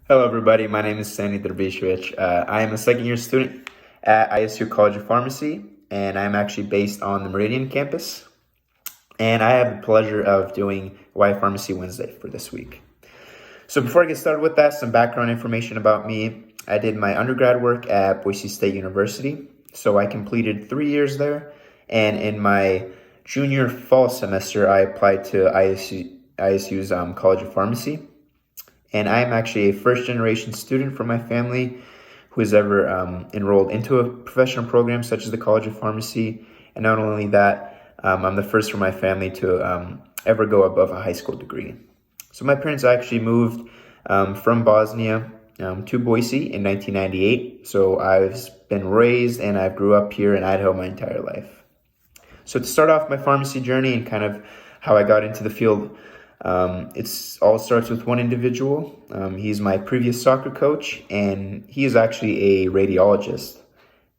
Hello, everybody. My name is Sandy Dervisevic. I am a second-year student at ISU College of Pharmacy, and I'm actually based on the Meridian campus. And I have the pleasure of doing Why Pharmacy Wednesday for this week. So before I get started with that, some background information about me. I did my undergrad work at Boise State University, so I completed 3 years there. And in my junior fall semester, I applied to ISU's College of Pharmacy. And I am actually a first-generation student from my family who has ever enrolled into a professional program such as the College of Pharmacy. And not only that, I'm the first from my family to ever go above a high school degree. So my parents actually moved from Bosnia to Boise in 1998. So I've been raised and I grew up here in Idaho my entire life. So to start off my pharmacy journey and kind of how I got into the field, it all starts with one individual. He's my previous soccer coach, and he is actually a radiologist.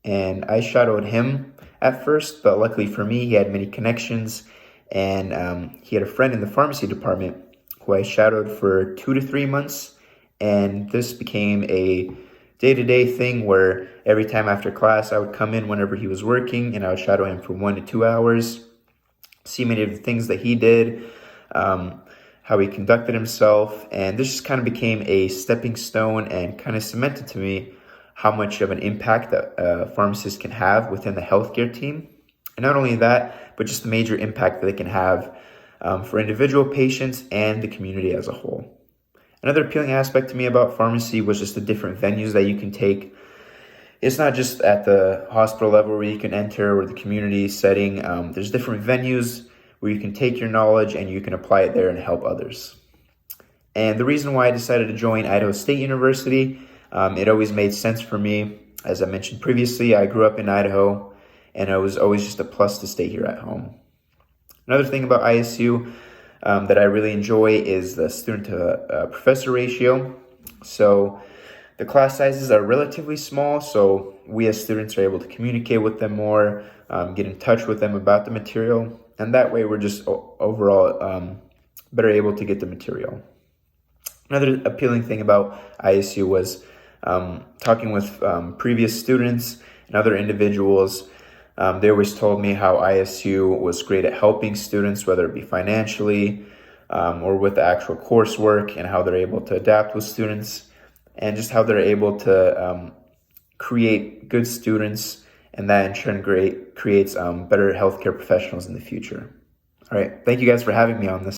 And I shadowed him at first, but luckily for me, he had many connections, and he had a friend in the pharmacy department who I shadowed for 2 to 3 months. And this became a day-to-day thing where every time after class, I would come in whenever he was working, and I would shadow him for 1 to 2 hours, see many of the things that he did, how he conducted himself, and this just kind of became a stepping stone and kind of cemented to me how much of an impact that a pharmacist can have within the healthcare team. And not only that, but just the major impact that they can have for individual patients and the community as a whole. Another appealing aspect to me about pharmacy was just the different venues that you can take. It's not just at the hospital level where you can enter or the community setting. There's different venues where you can take your knowledge and you can apply it there and help others. And the reason why I decided to join Idaho State University, it always made sense for me. As I mentioned previously, I grew up in Idaho, and it was always just a plus to stay here at home. Another thing about ISU that I really enjoy is the student-to-professor ratio. So the class sizes are relatively small, so we as students are able to communicate with them more, get in touch with them about the material, and that way we're just overall better able to get the material. Another appealing thing about ISU was talking with previous students and other individuals. They always told me how ISU was great at helping students, whether it be financially or with the actual coursework, and how they're able to adapt with students, and just how they're able to create good students, and that in turn creates better healthcare professionals in the future. All right, thank you guys for having me on this.